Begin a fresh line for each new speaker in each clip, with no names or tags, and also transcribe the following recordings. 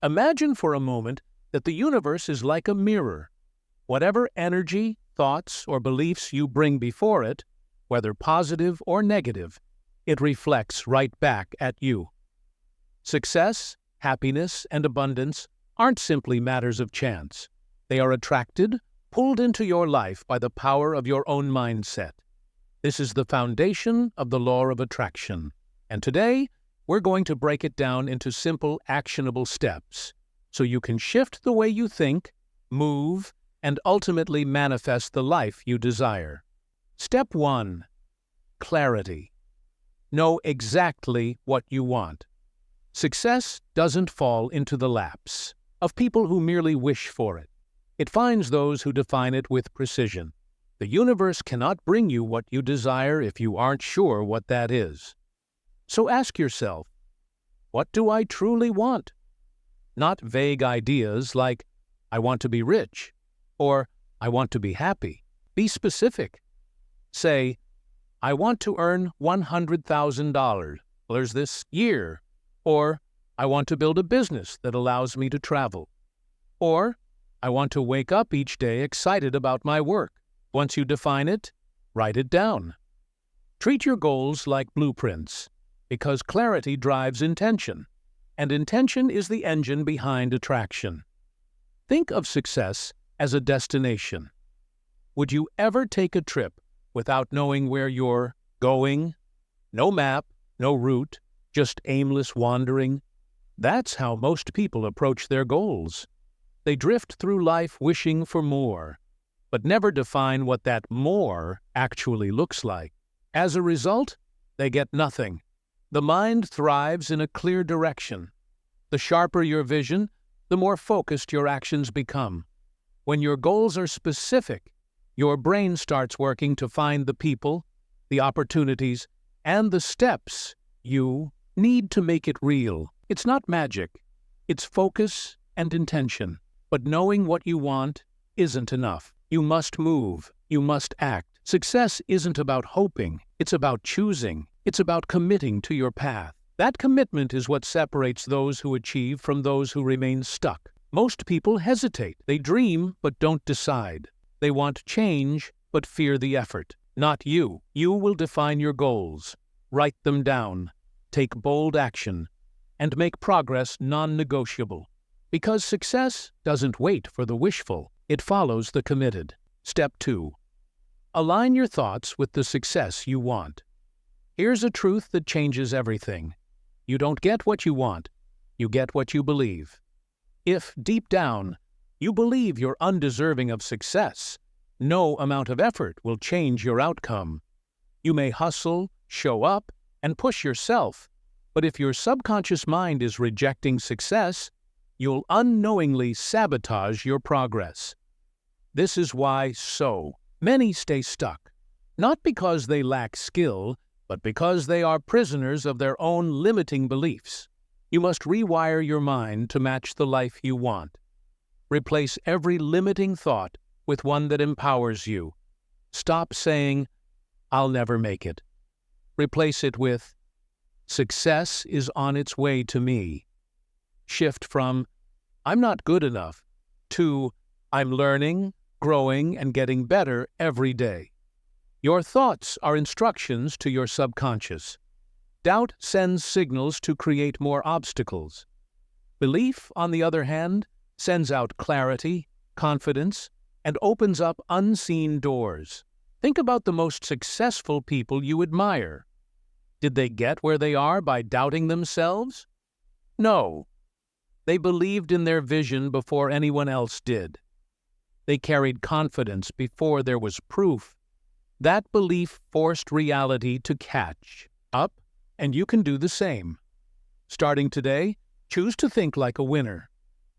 Imagine for a moment that the universe is like a mirror. Whatever energy, thoughts, or beliefs you bring before it, whether positive or negative, it reflects right back at you. Success, happiness, and abundance aren't simply matters of chance. They are attracted, pulled into your life by the power of your own mindset. This is the foundation of the law of attraction. And today, we're going to break it down into simple, actionable steps so you can shift the way you think, move, and ultimately manifest the life you desire. Step 1. Clarity. Know exactly what you want. Success doesn't fall into the laps of people who merely wish for it. It finds those who define it with precision. The universe cannot bring you what you desire if you aren't sure what that is. So ask yourself, what do I truly want? Not vague ideas like, I want to be rich, or I want to be happy. Be specific. Say, I want to earn $100,000 this year, or I want to build a business that allows me to travel, or I want to wake up each day excited about my work. Once you define it, write it down. Treat your goals like blueprints, because clarity drives intention, and intention is the engine behind attraction. Think of success as a destination. Would you ever take a trip without knowing where you're going? No map, no route, just aimless wandering. That's how most people approach their goals. They drift through life wishing for more, but never define what that more actually looks like. As a result, they get nothing. The mind thrives in a clear direction. The sharper your vision, the more focused your actions become. When your goals are specific, your brain starts working to find the people, the opportunities, and the steps you need to make it real. It's not magic. It's focus and intention. But knowing what you want isn't enough. You must move. You must act. Success isn't about hoping. It's about choosing. It's about committing to your path. That commitment is what separates those who achieve from those who remain stuck. Most people hesitate. They dream but don't decide. They want change but fear the effort. Not you. You will define your goals. Write them down. Take bold action. And make progress non-negotiable. Because success doesn't wait for the wishful. It follows the committed. Step 2. Align your thoughts with the success you want. Here's a truth that changes everything. You don't get what you want. You get what you believe. If, deep down, you believe you're undeserving of success, no amount of effort will change your outcome. You may hustle, show up, and push yourself, but if your subconscious mind is rejecting success, you'll unknowingly sabotage your progress. This is why so many stay stuck, not because they lack skill, but because they are prisoners of their own limiting beliefs. You must rewire your mind to match the life you want. Replace every limiting thought with one that empowers you. Stop saying, I'll never make it. Replace it with, success is on its way to me. Shift from, I'm not good enough, to, I'm learning, growing, and getting better every day. Your thoughts are instructions to your subconscious. Doubt sends signals to create more obstacles. Belief, on the other hand, sends out clarity, confidence, and opens up unseen doors. Think about the most successful people you admire. Did they get where they are by doubting themselves? No. They believed in their vision before anyone else did. They carried confidence before there was proof. That belief forced reality to catch up, and you can do the same. Starting today, choose to think like a winner.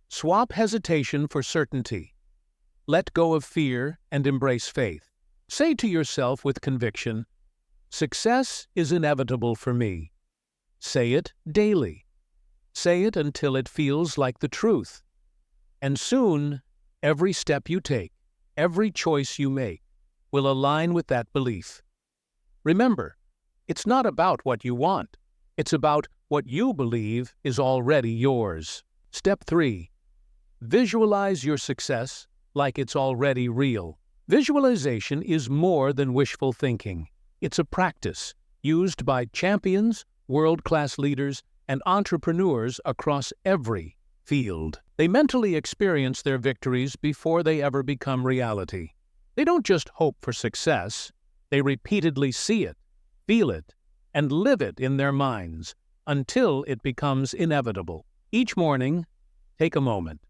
Swap hesitation for certainty. Let go of fear and embrace faith. Say to yourself with conviction, success is inevitable for me. Say it daily. Say it until it feels like the truth. And soon, every step you take, every choice you make, will align with that belief. Remember, it's not about what you want. It's about what you believe is already yours. Step 3. Visualize your success like it's already real. Visualization is more than wishful thinking. It's a practice used by champions, world-class leaders, and entrepreneurs across every field. They mentally experience their victories before they ever become reality. They don't just hope for success, they repeatedly see it, feel it, and live it in their minds until it becomes inevitable. Each morning, take a moment.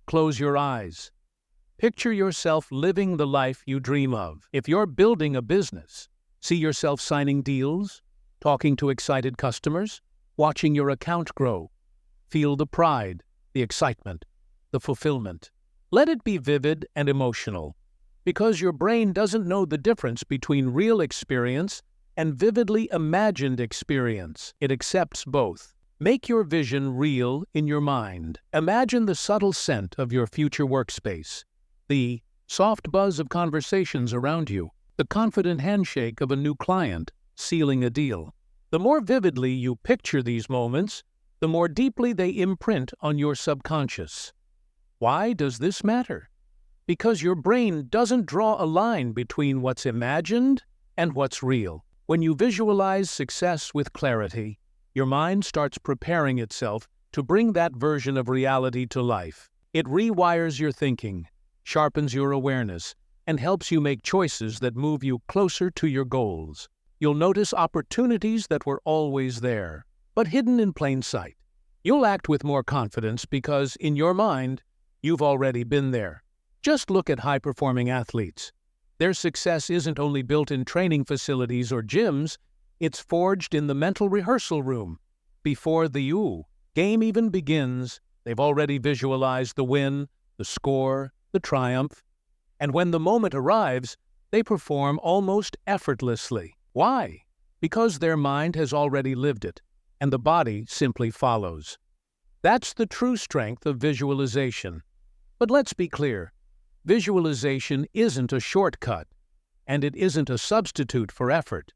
Close your eyes. Picture yourself living the life you dream of. If you're building a business, see yourself signing deals, talking to excited customers, watching your account grow. Feel the pride, the excitement, the fulfillment. Let it be vivid and emotional, because your brain doesn't know the difference between real experience and vividly imagined experience. It accepts both. Make your vision real in your mind. Imagine the subtle scent of your future workspace, the soft buzz of conversations around you, the confident handshake of a new client sealing a deal. The more vividly you picture these moments, the more deeply they imprint on your subconscious. Why does this matter? Because your brain doesn't draw a line between what's imagined and what's real. When you visualize success with clarity, your mind starts preparing itself to bring that version of reality to life. It rewires your thinking, sharpens your awareness, and helps you make choices that move you closer to your goals. You'll notice opportunities that were always there, but hidden in plain sight. You'll act with more confidence because, in your mind, you've already been there. Just look at high-performing athletes. Their success isn't only built in training facilities or gyms, it's forged in the mental rehearsal room. Before the game even begins, they've already visualized the win, the score, the triumph. And when the moment arrives, they perform almost effortlessly. Why? Because their mind has already lived it, and the body simply follows. That's the true strength of visualization. But let's be clear, visualization isn't a shortcut, and it isn't a substitute for effort.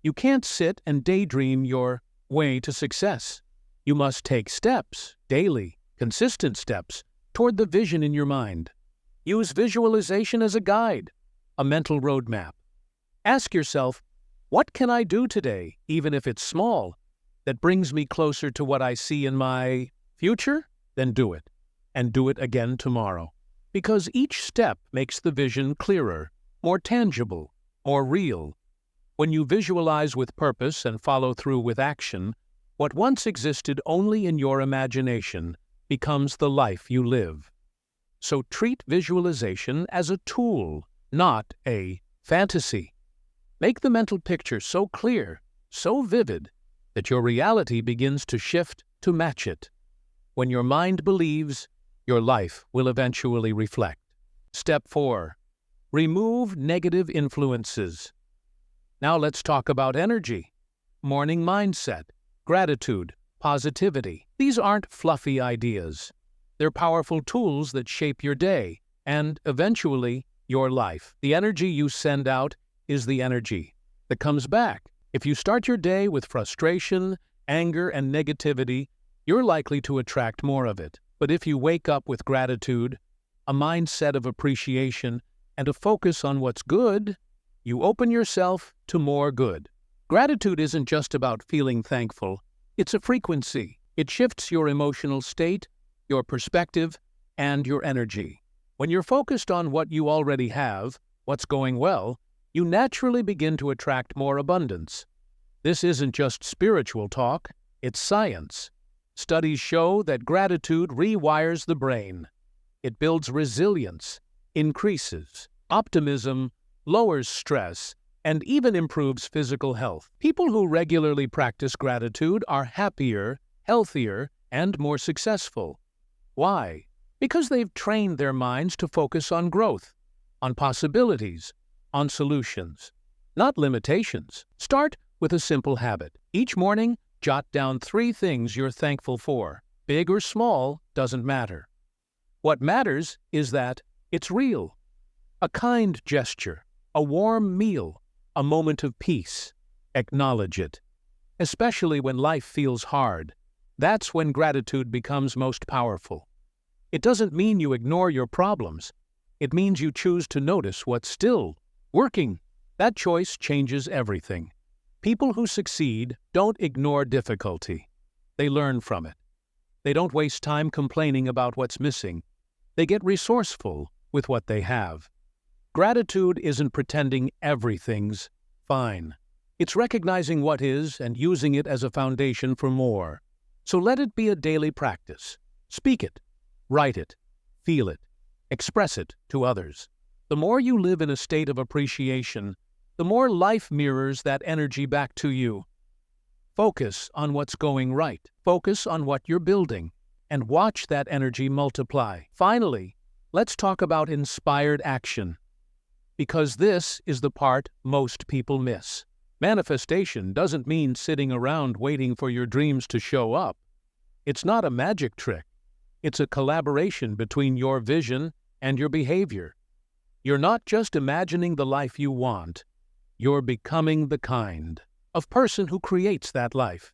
You can't sit and daydream your way to success. You must take steps, daily, consistent steps, toward the vision in your mind. Use visualization as a guide, a mental roadmap. Ask yourself, what can I do today, even if it's small, that brings me closer to what I see in my future? Then do it, and do it again tomorrow. Because each step makes the vision clearer, more tangible, more real. When you visualize with purpose and follow through with action, what once existed only in your imagination becomes the life you live. So treat visualization as a tool, not a fantasy. Make the mental picture so clear, so vivid, that your reality begins to shift to match it. When your mind believes, your life will eventually reflect. Step 4. Remove negative influences. Now let's talk about energy, morning mindset, gratitude, positivity. These aren't fluffy ideas. They're powerful tools that shape your day and, eventually, your life. The energy you send out is the energy that comes back. If you start your day with frustration, anger, and negativity, you're likely to attract more of it. But if you wake up with gratitude, a mindset of appreciation, and a focus on what's good, you open yourself to more good. Gratitude isn't just about feeling thankful. It's a frequency. It shifts your emotional state, your perspective, and your energy. When you're focused on what you already have, what's going well, you naturally begin to attract more abundance. This isn't just spiritual talk, it's science. Studies show that gratitude rewires the brain. It builds resilience, increases optimism, lowers stress, and even improves physical health. People who regularly practice gratitude are happier, healthier, and more successful. Why? Because they've trained their minds to focus on growth, on possibilities, on solutions, not limitations. Start with a simple habit. Each morning, jot down 3 things you're thankful for. Big or small, doesn't matter. What matters is that it's real. A kind gesture, a warm meal, a moment of peace. Acknowledge it. Especially when life feels hard, That's when gratitude becomes most powerful. It doesn't mean you ignore your problems. It means you choose to notice what's still working. That choice changes everything. People who succeed don't ignore difficulty. They learn from it. They don't waste time complaining about what's missing. They get resourceful with what they have. Gratitude isn't pretending everything's fine. It's recognizing what is and using it as a foundation for more. So let it be a daily practice. Speak it, write it, feel it, express it to others. The more you live in a state of appreciation, the more life mirrors that energy back to you. Focus on what's going right. Focus on what you're building, and watch that energy multiply. Finally, let's talk about inspired action, because this is the part most people miss. Manifestation doesn't mean sitting around waiting for your dreams to show up. It's not a magic trick. It's a collaboration between your vision and your behavior. You're not just imagining the life you want. You're becoming the kind of person who creates that life.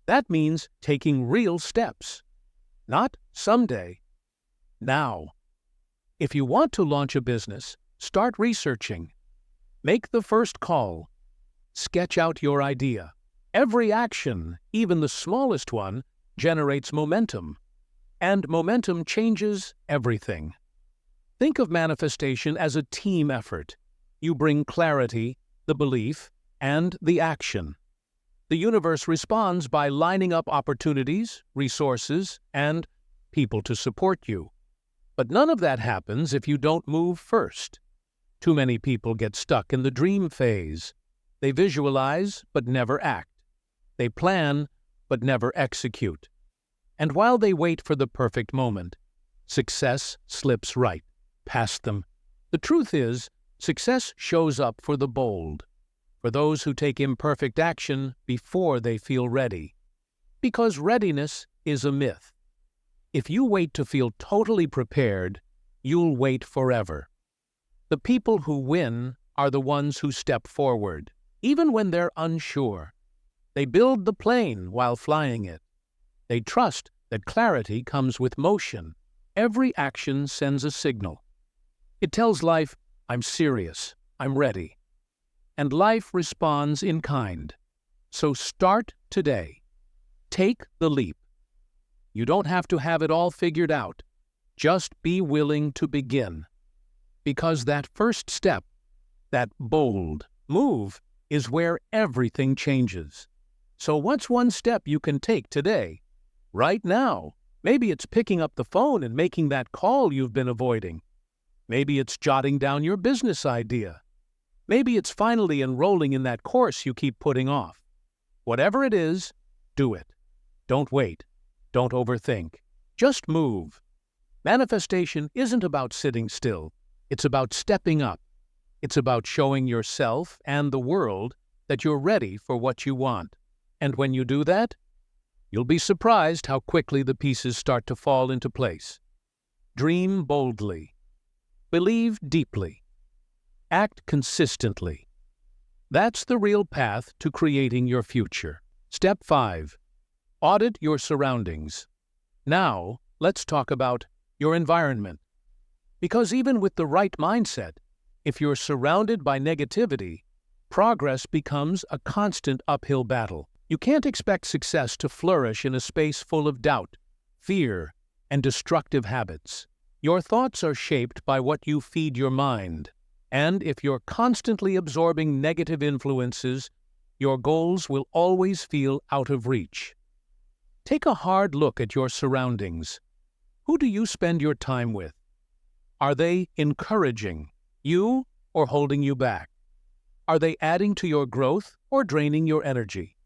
That means taking real steps. Not someday. Now. If you want to launch a business, start researching. Make the first call. Sketch out your idea. Every action, even the smallest one, generates momentum. And momentum changes everything. Think of manifestation as a team effort. You bring clarity, the belief, and the action. The universe responds by lining up opportunities, resources, and people to support you. But none of that happens if you don't move first. Too many people get stuck in the dream phase. They visualize, but never act. They plan, but never execute. And while they wait for the perfect moment, success slips right past them. The truth is, success shows up for the bold, for those who take imperfect action before they feel ready. Because readiness is a myth. If you wait to feel totally prepared, you'll wait forever. The people who win are the ones who step forward, even when they're unsure. They build the plane while flying it. They trust that clarity comes with motion. Every action sends a signal. It tells life, I'm serious, I'm ready. And life responds in kind. So start today. Take the leap. You don't have to have it all figured out. Just be willing to begin. Because that first step, that bold move, is where everything changes. So what's one step you can take today? Right now. Maybe it's picking up the phone and making that call you've been avoiding. Maybe it's jotting down your business idea. Maybe it's finally enrolling in that course you keep putting off. Whatever it is, do it. Don't wait. Don't overthink. Just move. Manifestation isn't about sitting still. It's about stepping up. It's about showing yourself and the world that you're ready for what you want. And when you do that, you'll be surprised how quickly the pieces start to fall into place. Dream boldly. Believe deeply. Act consistently. That's the real path to creating your future. Step 5. Audit your surroundings. Now, let's talk about your environment. Because even with the right mindset, if you're surrounded by negativity, progress becomes a constant uphill battle. You can't expect success to flourish in a space full of doubt, fear, and destructive habits. Your thoughts are shaped by what you feed your mind, and if you're constantly absorbing negative influences, your goals will always feel out of reach. Take a hard look at your surroundings. Who do you spend your time with? Are they encouraging you or holding you back? Are they adding to your growth or draining your energy?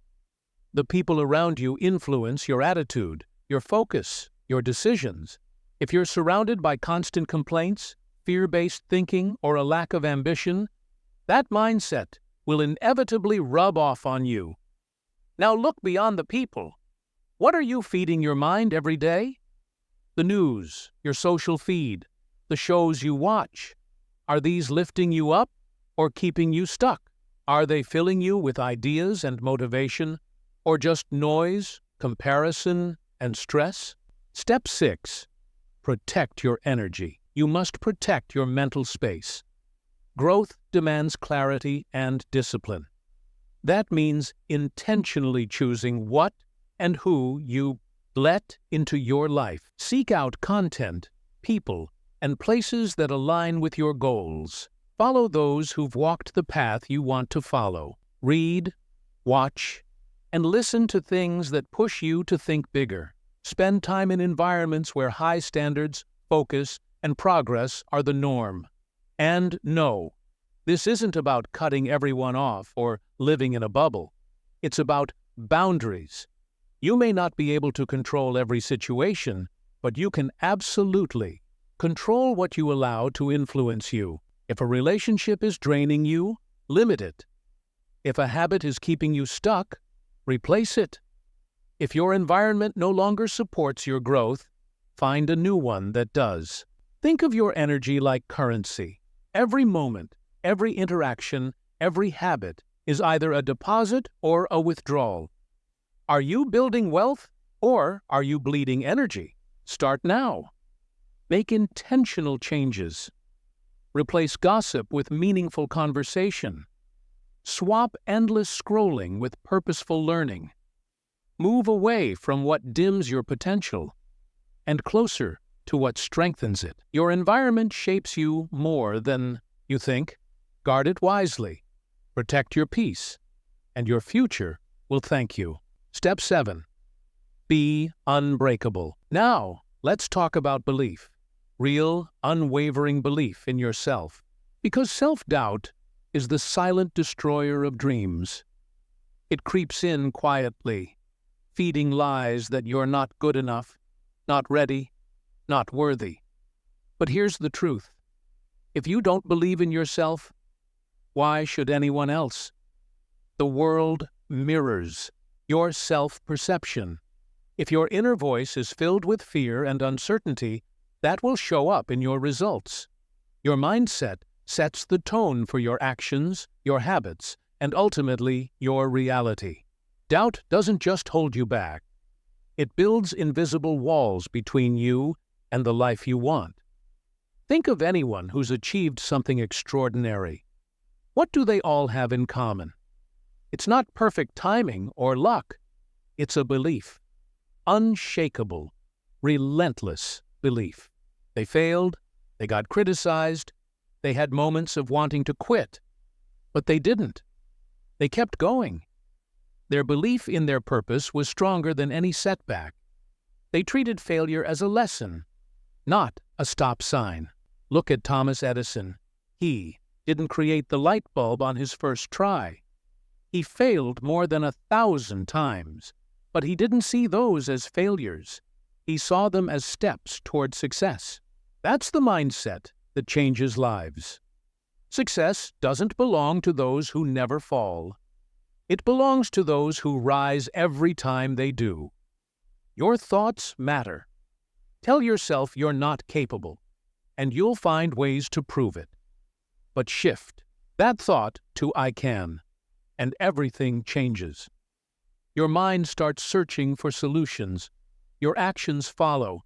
The people around you influence your attitude, your focus, your decisions. If you're surrounded by constant complaints, fear-based thinking, or a lack of ambition, that mindset will inevitably rub off on you. Now look beyond the people. What are you feeding your mind every day? The news, your social feed, the shows you watch. Are these lifting you up or keeping you stuck? Are they filling you with ideas and motivation, or just noise comparison, and stress? Step 6. Protect your energy. You must protect your mental space. Growth demands clarity and discipline. That means intentionally choosing what and who you let into your life. Seek out content, people, and places that align with your goals. Follow those who've walked the path you want to follow. Read, watch, and listen to things that push you to think bigger. Spend time in environments where high standards, focus, and progress are the norm. And no, this isn't about cutting everyone off or living in a bubble. It's about boundaries. You may not be able to control every situation, but you can absolutely control what you allow to influence you. If a relationship is draining you, limit it. If a habit is keeping you stuck, replace it. If your environment no longer supports your growth, find a new one that does. Think of your energy like currency. Every moment, every interaction, every habit is either a deposit or a withdrawal. Are you building wealth or are you bleeding energy? Start now. Make intentional changes. Replace gossip with meaningful conversation. Swap endless scrolling with purposeful learning. Move away from what dims your potential and closer to what strengthens it. Your environment shapes you more than you think. Guard it wisely. Protect your peace, and your future will thank you. Step 7. Be unbreakable. Now, let's talk about belief. Real, unwavering belief in yourself. Because self-doubt is the silent destroyer of dreams. It creeps in quietly, feeding lies that you're not good enough, not ready, not worthy. But here's the truth. If you don't believe in yourself, why should anyone else? The world mirrors your self-perception. If your inner voice is filled with fear and uncertainty, that will show up in your results. Your mindset sets the tone for your actions, your habits, and ultimately your reality. Doubt doesn't just hold you back. It builds invisible walls between you and the life you want. Think of anyone who's achieved something extraordinary. What do they all have in common? It's not perfect timing or luck. It's a belief. Unshakable, relentless belief. They failed, they got criticized, they had moments of wanting to quit, but they didn't. They kept going. Their belief in their purpose was stronger than any setback. They treated failure as a lesson, not a stop sign. Look at Thomas Edison. He didn't create the light bulb on his first try. He failed more than 1,000 times, but he didn't see those as failures. He saw them as steps toward success. That's the mindset that changes lives. Success doesn't belong to those who never fall. It belongs to those who rise every time they do. Your thoughts matter. Tell yourself you're not capable, and you'll find ways to prove it. But shift that thought to I can, and everything changes. Your mind starts searching for solutions. Your actions follow,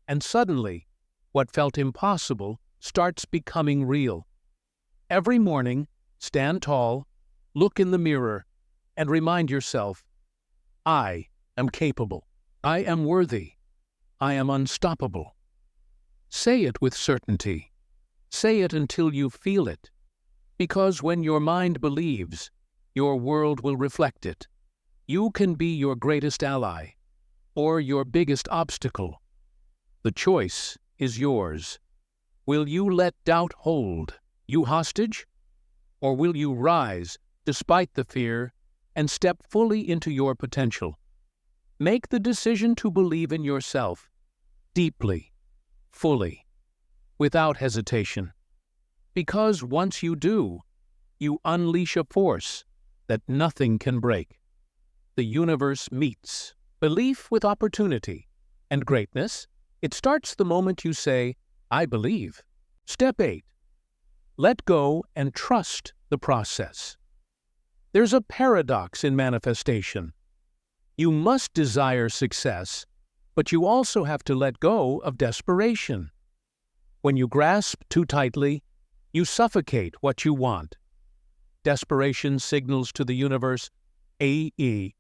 and suddenly, what felt impossible starts becoming real. Every morning, stand tall, look in the mirror, and remind yourself, I am capable. I am worthy. I am unstoppable. Say it with certainty. Say it until you feel it. Because when your mind believes, your world will reflect it. You can be your greatest ally, or your biggest obstacle. The choice is yours. Will you let doubt hold you hostage? Or will you rise despite the fear and step fully into your potential? Make the decision to believe in yourself, deeply, fully, without hesitation. Because once you do, you unleash a force that nothing can break. The universe meets belief with opportunity and greatness. It starts the moment you say, I believe. Step 8. Let go and trust the process. There's a paradox in manifestation. You must desire success, but you also have to let go of desperation. When you grasp too tightly, you suffocate what you want. Desperation signals to the universe,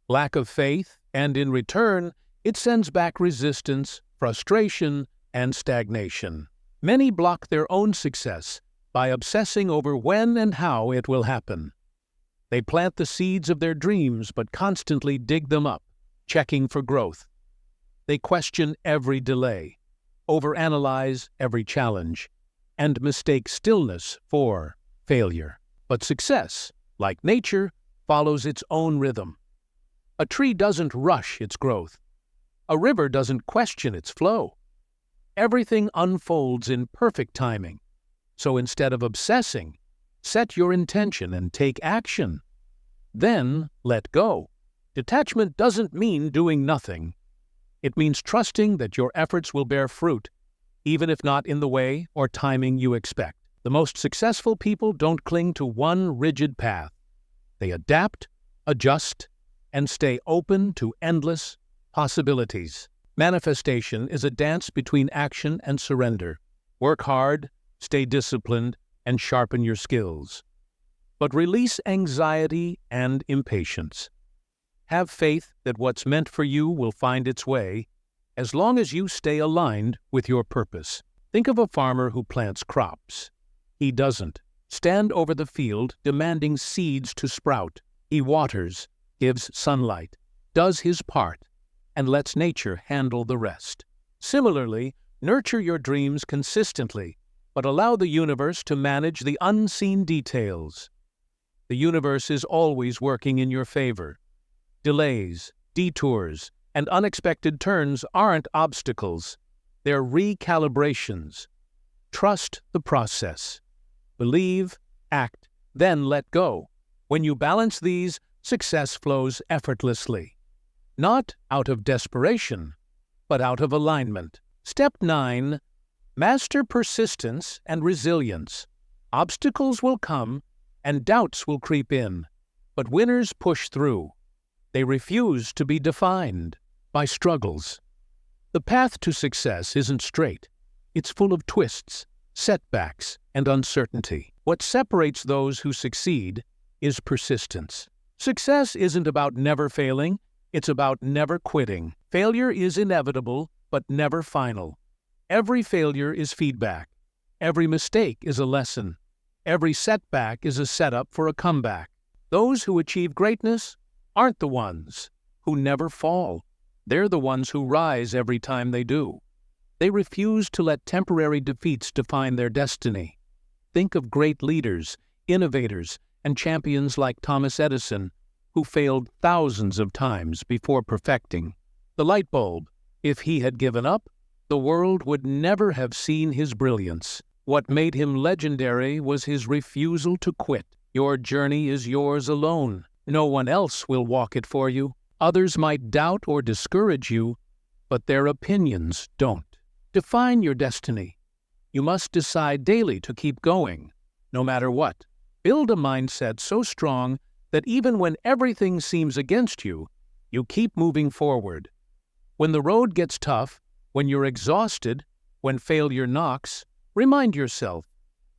lack of faith, and in return, it sends back resistance, frustration, and stagnation. Many block their own success by obsessing over when and how it will happen. They plant the seeds of their dreams but constantly dig them up, checking for growth. They question every delay, overanalyze every challenge, and mistake stillness for failure. But success, like nature, follows its own rhythm. A tree doesn't rush its growth. A river doesn't question its flow. Everything unfolds in perfect timing. So instead of obsessing, set your intention and take action. Then let go. Detachment doesn't mean doing nothing. It means trusting that your efforts will bear fruit, even if not in the way or timing you expect. The most successful people don't cling to one rigid path. They adapt, adjust, and stay open to endless possibilities. Manifestation is a dance between action and surrender. Work hard, stay disciplined, and sharpen your skills. But release anxiety and impatience. Have faith that what's meant for you will find its way, as long as you stay aligned with your purpose. Think of a farmer who plants crops. He doesn't stand over the field demanding seeds to sprout. He waters, gives sunlight, does his part, and lets nature handle the rest. Similarly, nurture your dreams consistently, but allow the universe to manage the unseen details. The universe is always working in your favor. Delays, detours, and unexpected turns aren't obstacles. They're recalibrations. Trust the process. Believe, act, then let go. When you balance these, success flows effortlessly. Not out of desperation, but out of alignment. Step 9. Master persistence and resilience. Obstacles will come, and doubts will creep in, but winners push through. They refuse to be defined by struggles. The path to success isn't straight. It's full of twists, setbacks, and uncertainty. What separates those who succeed is persistence. Success isn't about never failing, it's about never quitting. Failure is inevitable, but never final. Every failure is feedback. Every mistake is a lesson. Every setback is a setup for a comeback. Those who achieve greatness aren't the ones who never fall. They're the ones who rise every time they do. They refuse to let temporary defeats define their destiny. Think of great leaders, innovators, and champions like Thomas Edison, who failed thousands of times before perfecting the light bulb. If he had given up, the world would never have seen his brilliance. What made him legendary was his refusal to quit. Your journey is yours alone. No one else will walk it for you. Others might doubt or discourage you, but their opinions don't. Define your destiny. You must decide daily to keep going, no matter what. Build a mindset so strong that even when everything seems against you, you keep moving forward. When the road gets tough, when you're exhausted, when failure knocks, remind yourself,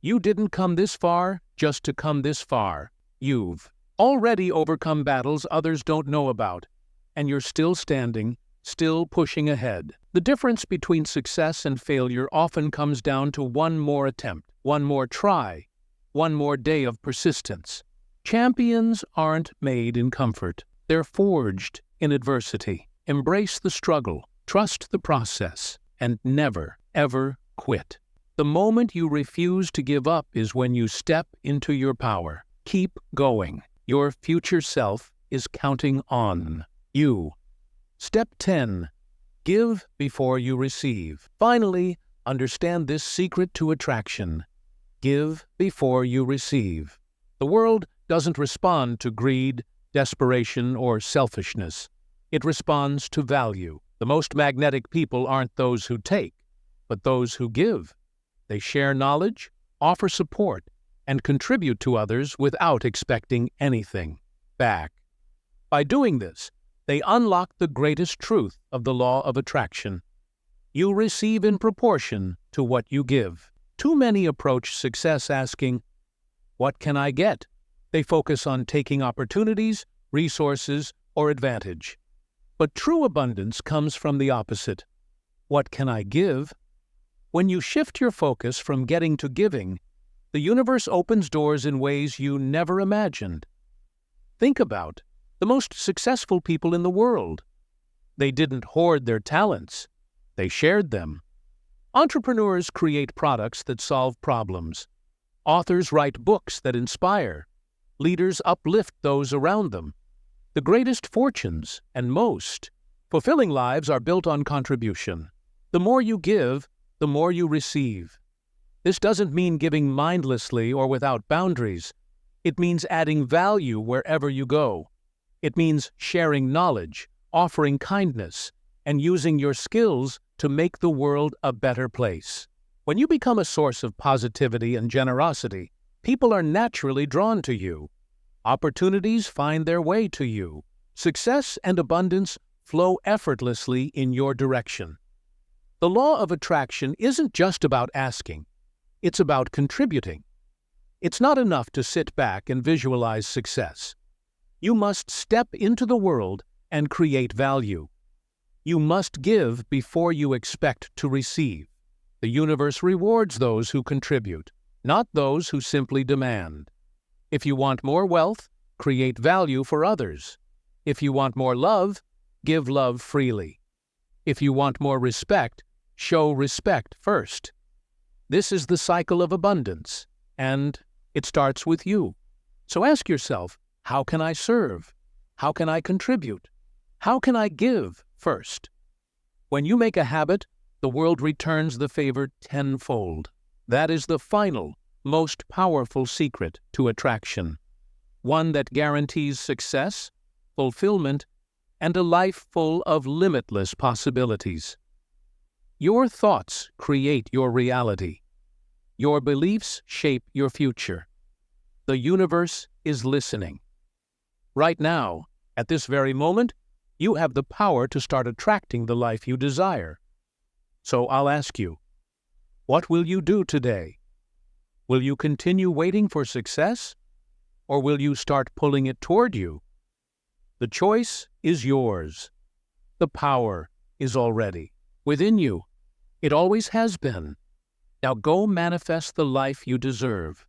you didn't come this far just to come this far. You've already overcome battles others don't know about, and you're still standing, still pushing ahead. The difference between success and failure often comes down to one more attempt, one more try, one more day of persistence. Champions aren't made in comfort. They're forged in adversity. Embrace the struggle, trust the process, and never, ever quit. The moment you refuse to give up is when you step into your power. Keep going. Your future self is counting on you. Step 10. Give before you receive. Finally, understand this secret to attraction. Give before you receive. The world doesn't respond to greed, desperation, or selfishness. It responds to value. The most magnetic people aren't those who take, but those who give. They share knowledge, offer support, and contribute to others without expecting anything back. By doing this, They unlock the greatest truth of the law of attraction. You receive in proportion to what you give. Too many approach success asking, "What can I get?" They focus on taking opportunities, resources, or advantage. But true abundance comes from the opposite. What can I give? When you shift your focus from getting to giving, the universe opens doors in ways you never imagined. Think about the most successful people in the world. They didn't hoard their talents. They shared them. Entrepreneurs create products that solve problems. Authors write books that inspire. Leaders uplift those around them. The greatest fortunes and most fulfilling lives are built on contribution. The more you give, the more you receive. This doesn't mean giving mindlessly or without boundaries. It means adding value wherever you go. It means sharing knowledge, offering kindness, and using your skills to make the world a better place. When you become a source of positivity and generosity, people are naturally drawn to you. Opportunities find their way to you. Success and abundance flow effortlessly in your direction. The law of attraction isn't just about asking. It's about contributing. It's not enough to sit back and visualize success. You must step into the world and create value. You must give before you expect to receive. The universe rewards those who contribute, not those who simply demand. If you want more wealth, create value for others. If you want more love, give love freely. If you want more respect, show respect first. This is the cycle of abundance, and it starts with you. So ask yourself, how can I serve? How can I contribute? How can I give first? When you make a habit, the world returns the favor tenfold. That is the final, most powerful secret to attraction. One that guarantees success, fulfillment, and a life full of limitless possibilities. Your thoughts create your reality. Your beliefs shape your future. The universe is listening. Right now, at this very moment, you have the power to start attracting the life you desire. So I'll ask you, what will you do today? Will you continue waiting for success? Or will you start pulling it toward you? The choice is yours. The power is already within you. It always has been. Now go manifest the life you deserve.